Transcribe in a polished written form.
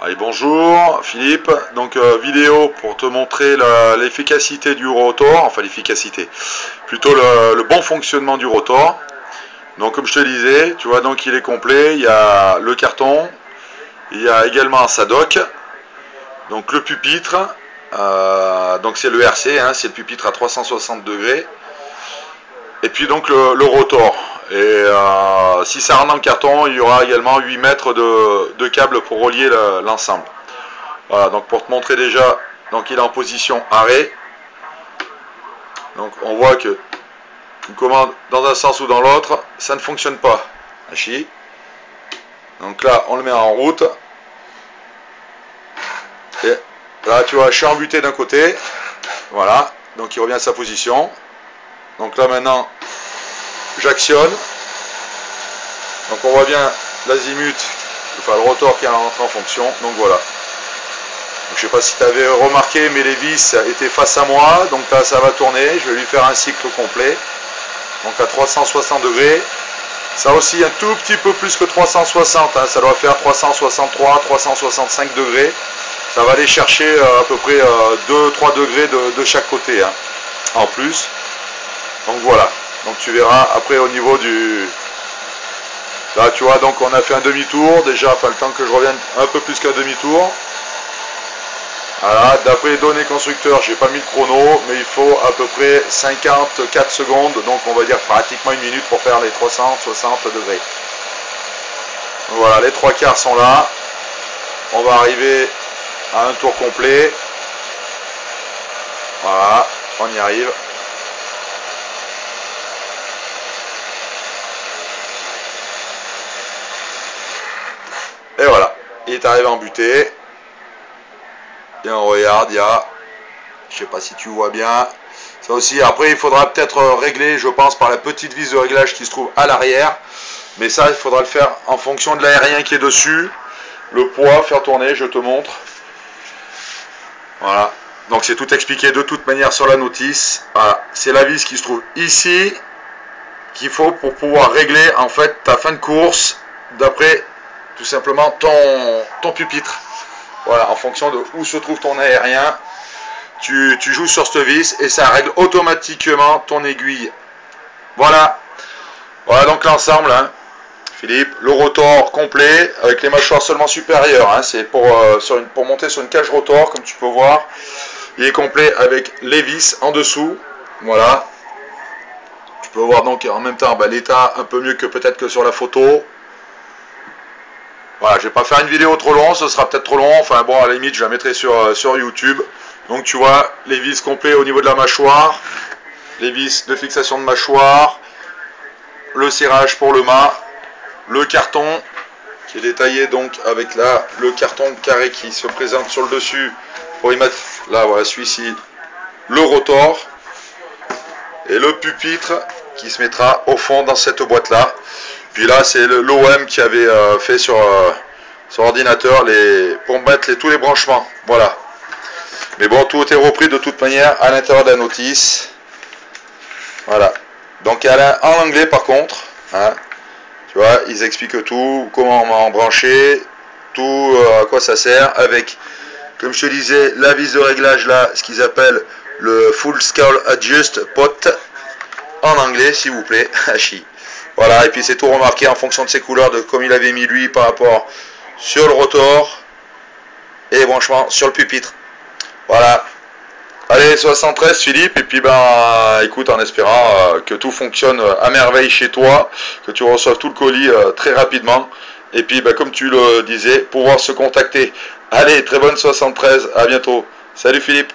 Allez, bonjour Philippe, donc vidéo pour te montrer l'efficacité du rotor, enfin l'efficacité, plutôt le bon fonctionnement du rotor. Donc comme je te disais, tu vois, donc il est complet, il y a le carton, il y a également sa dock, donc le pupitre, donc c'est le RC, hein, c'est le pupitre à 360 degrés, et puis donc le rotor. Et si ça rentre dans le carton, il y aura également 8 mètres de câble pour relier l'ensemble. Voilà, donc pour te montrer déjà, donc il est en position arrêt. Donc on voit que une commande dans un sens ou dans l'autre, ça ne fonctionne pas. Donc là, on le met en route. Et là, tu vois, je suis embuté d'un côté. Voilà, donc il revient à sa position. Donc là maintenant, j'actionne. Donc on voit bien l'azimut, enfin le rotor qui est rentré en fonction. Donc voilà. Donc, je ne sais pas si tu avais remarqué, mais les vis étaient face à moi. Donc là ça va tourner. Je vais lui faire un cycle complet. Donc à 360 degrés. Ça aussi un tout petit peu plus que 360. Hein, ça doit faire 363, 365 degrés. Ça va aller chercher à peu près 2-3 degrés de chaque côté. Hein, en plus. Donc voilà. Donc tu verras après au niveau du... Là tu vois, donc on a fait un demi-tour déjà, enfin le temps que je revienne un peu plus qu'un demi-tour. Voilà, d'après les données constructeurs, j'ai pas mis le chrono, mais il faut à peu près 54 secondes, donc on va dire pratiquement une minute pour faire les 360 degrés. Donc voilà, les trois quarts sont là. On va arriver à un tour complet. Voilà, on y arrive. Et voilà, il est arrivé en butée. Et on regarde, il y a, je sais pas si tu vois bien, ça aussi, après il faudra peut-être régler, je pense, par la petite vis de réglage qui se trouve à l'arrière. Mais ça, il faudra le faire en fonction de l'aérien qui est dessus. Le poids, faire tourner, je te montre. Voilà, donc c'est tout expliqué de toute manière sur la notice. Voilà, c'est la vis qui se trouve ici, qu'il faut pour pouvoir régler en fait ta fin de course d'après tout simplement ton pupitre. Voilà, en fonction de où se trouve ton aérien, tu joues sur cette vis et ça règle automatiquement ton aiguille. Voilà, voilà donc l'ensemble, hein, Philippe, le rotor complet avec les mâchoires seulement supérieures. Hein, c'est pour monter sur une cage rotor, comme tu peux voir. Il est complet avec les vis en dessous. Voilà. Tu peux voir donc en même temps l'état un peu mieux que peut-être que sur la photo. Voilà, je vais pas faire une vidéo trop longue, ce sera peut-être trop long, enfin bon, à la limite je la mettrai sur YouTube. Donc tu vois, les vis complets au niveau de la mâchoire, les vis de fixation de mâchoire, le serrage pour le mât, le carton qui est détaillé donc avec là le carton carré qui se présente sur le dessus pour y mettre, là voilà celui-ci, le rotor et le pupitre qui se mettra au fond dans cette boîte là. Puis là, c'est l'OM qui avait fait sur ordinateur pour mettre tous les branchements. Voilà. Mais bon, tout est repris de toute manière à l'intérieur de la notice. Voilà. Donc, en anglais, par contre, hein, tu vois, ils expliquent tout, comment en brancher, tout à quoi ça sert, avec, comme je te disais, la vis de réglage là, ce qu'ils appellent le Full Scale Adjust Pot, en anglais, s'il vous plaît, Hachi. Voilà, et puis c'est tout remarqué en fonction de ses couleurs, de comme il avait mis lui par rapport sur le rotor et les branchements sur le pupitre. Voilà. Allez, 73 Philippe, et puis ben écoute, en espérant que tout fonctionne à merveille chez toi, que tu reçoives tout le colis très rapidement, et puis ben, comme tu le disais, pouvoir se contacter. Allez, très bonne 73, à bientôt. Salut Philippe.